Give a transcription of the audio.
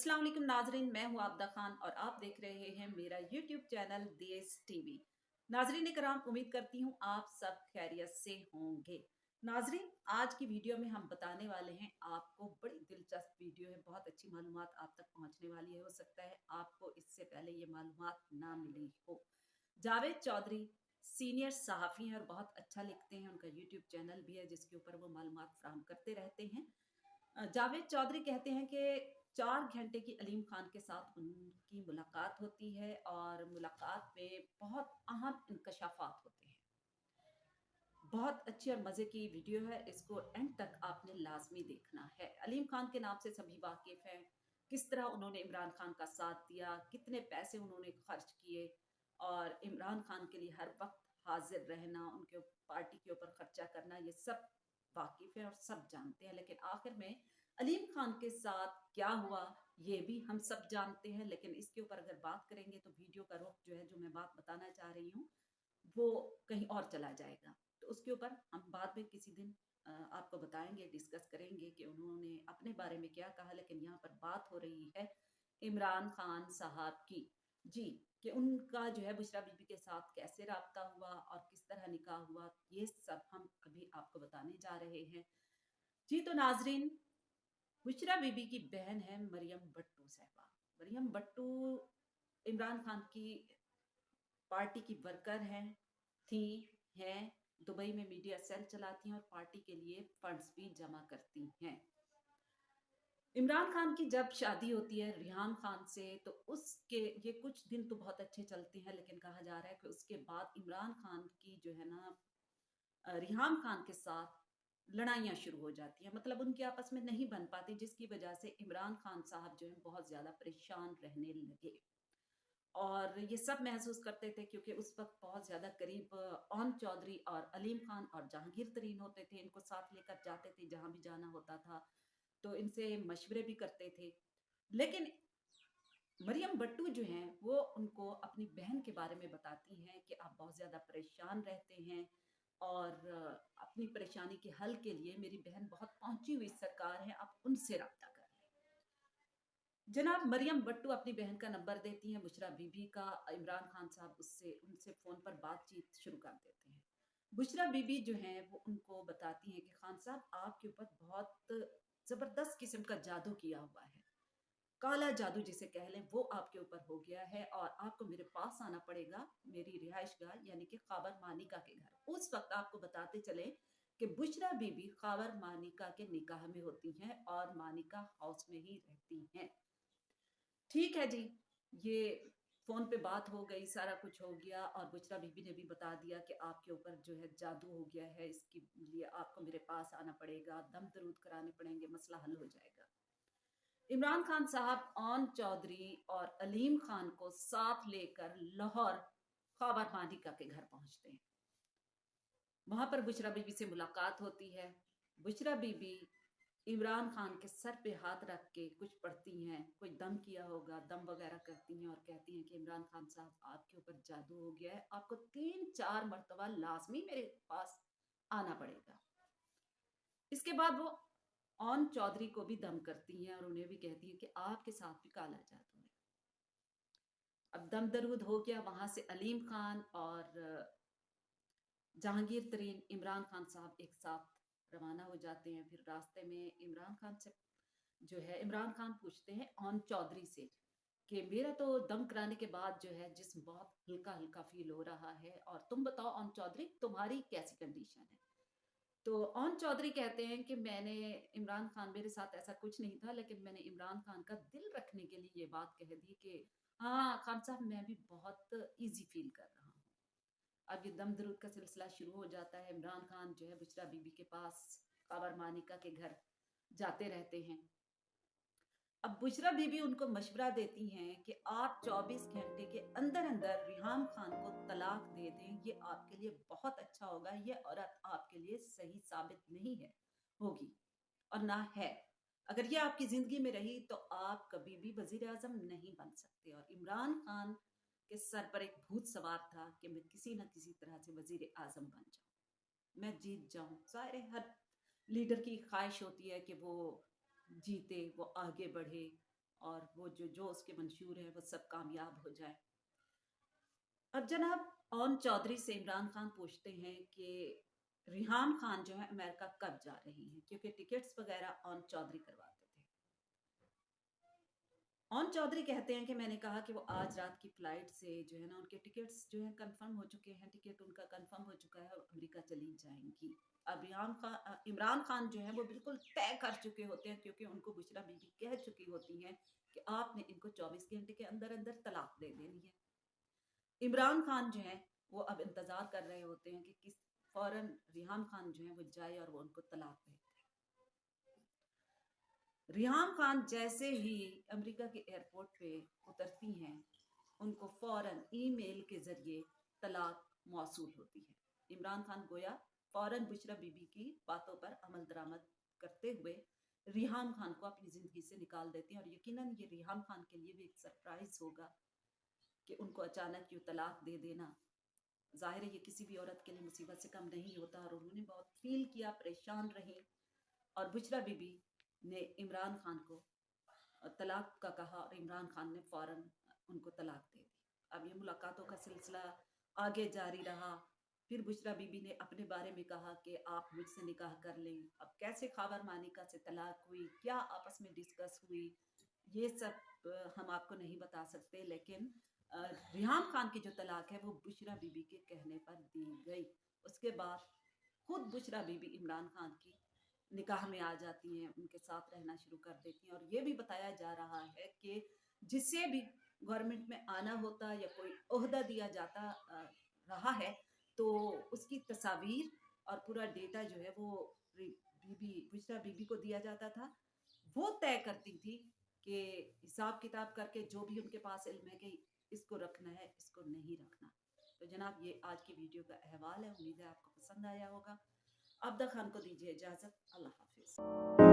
अस्सलाम वालेकुम नाजरीन, मैं हूं आबदा खान और आप देख रहे हैं मेरा यूट्यूब चैनल देश टीवी। नाजरीन कराम, उम्मीद करती हूं आप सब खैरियत से होंगे। नाजरीन, आज की वीडियो में हम बताने वाले हैं आपको बड़ी दिलचस्प वीडियो है, बहुत अच्छी मालूमात आप तक पहुंचने वाली है। हो सकता है आपको इससे पहले ये मालूमात ना मिली हो। जावेद चौधरी सीनियर सहाफ़ी हैं और बहुत अच्छा लिखते हैं। उनका यूट्यूब चैनल भी है जिसके ऊपर वो मालूमात फराहम करते रहते हैं। जावेद चौधरी कहते हैं कि 4 घंटे की अलीम खान के साथ उनकी मुलाकात होती है और मुलाकात में बहुत अहम इंकशाफात होते हैं। बहुत अच्छी और मज़े की वीडियो है, इसको एंड तक आपने लाज़मी देखना है। अलीम खान के नाम से सभी वाकिफ़ हैं, किस तरह उन्होंने इमरान खान का साथ दिया, कितने पैसे उन्होंने खर्च किए और इमरान खान के लिए हर वक़्त हाज़िर रहना, उनके पार्टी के ऊपर खर्चा करना, ये सब वाकिफ़ हैं और सब जानते हैं। लेकिन आखिर में अलीम खान के साथ क्या हुआ, ये भी हम सब जानते हैं। लेकिन इसके ऊपर अगर बात करेंगे तो वीडियो का रुख जो है, जो मैं बात बताना चाह रही हूँ, वो कहीं और चला जाएगा। तो उसके ऊपर हम बाद में किसी दिन आपको बताएँगे, डिस्कस करेंगे कि उन्होंने अपने बारे में क्या कहा। लेकिन यहाँ पर बात हो रही है इमरान खान साहब की। जी, कि उनका जो है बुशरा बीबी के साथ कैसे राब्ता हुआ और किस तरह निकाह हुआ, ये सब हम अभी आपको बताने जा रहे हैं। जी, तो नाज़रीन, बुशरा बीबी की बहन है मरियम भट्टू साहिबा। मरियम भट्टू इमरान खान की पार्टी की वर्कर हैं, थी, हैं, दुबई में मीडिया सेल चलाती हैं और पार्टी के लिए फंड्स भी जमा करती हैं। इमरान खान की जब शादी होती है रिहान खान से, तो उसके ये कुछ दिन तो बहुत अच्छे चलते हैं, लेकिन कहा जा रहा है कि उसके बाद इमरान खान की जो है ना रिहान खान के साथ लड़ाइयाँ शुरू हो जाती हैं। मतलब उनके आपस में नहीं बन पाती, जिसकी वजह से इमरान खान साहब जो है बहुत ज़्यादा परेशान रहने लगे। और ये सब महसूस करते थे क्योंकि उस वक़्त बहुत ज़्यादा करीब ओन चौधरी और अलीम खान और जहांगीर तरीन होते थे। इनको साथ लेकर जाते थे जहाँ भी जाना होता था, तो इनसे मशवरे भी करते थे। लेकिन मरियम भट्टू जो हैं, वो उनको अपनी बहन के बारे में बताती हैं कि आप बहुत ज़्यादा परेशान रहते हैं और अपनी परेशानी के हल के लिए मेरी बहन बहुत पहुँची हुई सरकार है, आप उनसे राब्ता कर लें। जनाब मरियम भट्टू अपनी बहन का नंबर देती हैं बुशरा बीबी का। इमरान खान साहब उससे उनसे फ़ोन पर बातचीत शुरू कर देते हैं। बुशरा बीबी जो हैं वो उनको बताती हैं कि खान साहब आपके ऊपर बहुत ज़बरदस्त किस्म का जादू किया हुआ है। काला जादू जिसे कह लें, वो आपके ऊपर हो गया है और आपको मेरे पास आना पड़ेगा, मेरी रिहाइशगाह यानी कि ख़ाबर मानिका के घर। उस वक़्त आपको बताते चले कि बुशरा बीबी ख़ाबर मानिका के निकाह में होती हैं और मानिका हाउस में ही रहती हैं। ठीक है जी, ये फ़ोन पे बात हो गई, सारा कुछ हो गया और बुशरा बीबी ने भी बता दिया कि आपके ऊपर जो है जादू हो गया है, इसके लिए आपको मेरे पास आना पड़ेगा, दम दरूद कराने पड़ेंगे, मसला हल हो जाएगा। इमरान खान साहब ओन चौधरी और अलीम खान को साथ लेकर लाहौर ख़ाबर मानिका के घर पहुंचते हैं। वहां पर बुशरा बीबी से मुलाकात होती है। बुशरा बीबी इमरान खान के सर पे हाथ रख के कुछ पढ़ती हैं, कोई दम किया होगा, दम वगैरह करती हैं और कहती हैं कि इमरान खान साहब आपके ऊपर जादू हो गया है, आपको 3-4 मरतबा लाजमी मेरे पास आना पड़ेगा। इसके बाद वो ओन चौधरी को भी दम करती हैं और उन्हें भी कहती हैं कि आपके साथ भी काला जादू है। अब दम दरूद हो गया, वहां से अलीम खान और जहांगीर तरीन इमरान खान साहब एक साथ रवाना हो जाते हैं। फिर रास्ते में इमरान खान से जो है इमरान खान पूछते हैं ओन चौधरी से कि मेरा तो दम कराने के बाद जो है जिस्म बहुत हल्का हल्का फील हो रहा है, और तुम बताओ ओन चौधरी तुम्हारी कैसी कंडीशन है। तो ओन चौधरी कहते हैं कि मैंने इमरान खान, मेरे साथ ऐसा कुछ नहीं था, लेकिन मैंने इमरान खान का दिल रखने के लिए ये बात कह दी कि हाँ खान साहब, मैं भी बहुत इजी फील कर रहा हूँ। अब ये दम दरूद का सिलसिला शुरू हो जाता है। इमरान खान जो है बुशरा बीबी के पास काबर मानिका के घर जाते रहते हैं। अब बुशरा बीबी उनको मशवरा देती हैं कि आप 24 घंटे के अंदर अंदर रिहान खान को तलाक दे दें, ये आपके लिए बहुत अच्छा होगा। ये औरत आपके लिए सही साबित नहीं है होगी और ना है। अगर ये आपकी जिंदगी में रही तो आप कभी भी वजीर आजम नहीं बन सकते। और इमरान खान के सर पर एक भूत सवार था कि मैं किसी न किसी तरह से वजीर आजम बन जाऊं, मैं जीत जाऊं। जाहिर है हर लीडर की ख्वाहिश होती है कि वो जीते, वो आगे बढ़े और वो जो जो उसके मंशूर है वो सब कामयाब हो जाए। अब जनाब ओन चौधरी से इमरान खान पूछते हैं कि रिहान खान जो है अमेरिका कब जा रही हैं, क्योंकि टिकट्स वगैरह ओन चौधरी करवाते थे। ओन चौधरी कहते हैं कि मैंने कहा कि वो आज रात की फ्लाइट से जो है ना उनके टिकट्स जो है कंफर्म हो चुके हैं, टिकट उनका कंफर्म हो चुका है और अमेरिका चली जाएंगी। अब इमरान खान जो है वो बिल्कुल तय कर चुके होते हैं, क्योंकि उनको बुशरा बीबी कह चुकी होती हैं कि आपने इनको 24 घंटे के अंदर अंदर तलाक दे देनी है। इमरान खान जो है वो अब इंतजार कर रहे होते हैं कि किस फौरन रिहान खान जो है वो जाए और वो उनको तलाक दे। रिहान खान जैसे ही अमेरिका के एयरपोर्ट पे उतरती हैं, उनको फौरन ईमेल के जरिए तलाक मौसूल होती है। इमरान खान गोया फौरन बुशरा बीबी की बातों पर अमल दरामद करते हुए रिहान खान को अपनी जिंदगी से निकाल देते हैं। और यकीनन ये रिहान खान के लिए भी एक सरप्राइज होगा कि उनको अचानक क्यों तलाक दे देना। जाहिर है ये किसी भी औरत के लिए मुसीबत से कम नहीं होता और उन्होंने बहुत फील किया, परेशान रही। और बुशरा बीबी ने इमरान खान को तलाक का कहा और इमरान खान ने फौरन उनको तलाक दे दी। अब ये मुलाकातों का सिलसिला आगे जारी रहा। फिर बुशरा बीबी ने अपने बारे में कहा कि आप मुझसे निकाह कर लें। अब कैसे खाबर मानिका से तलाक हुई, क्या आपस में डिस्कस हुई, ये सब हम आपको नहीं बता सकते, लेकिन रिहान खान की जो तलाक है वो बुशरा बीबी के कहने पर दी गई। उसके बाद खुद बुशरा बीबी इमरान खान की निकाह में आ जाती हैं, उनके साथ रहना शुरू कर देती हैं। और ये भी बताया जा रहा है कि जिसे भी गवर्नमेंट में आना होता या कोई ओहदा दिया जाता रहा है, तो उसकी तस्वीर और पूरा डेटा जो है वो बीबी बुशरा बीबी को दिया जाता था। वो तय करती थी कि हिसाब किताब करके जो भी उनके पास इल्म है कि इसको रखना है, इसको नहीं रखना। तो जनाब ये आज की वीडियो का अहवाल है, उम्मीद है आपको पसंद आया होगा। अब्दा खान को दीजिए इजाजत। अल्लाह हाफिज।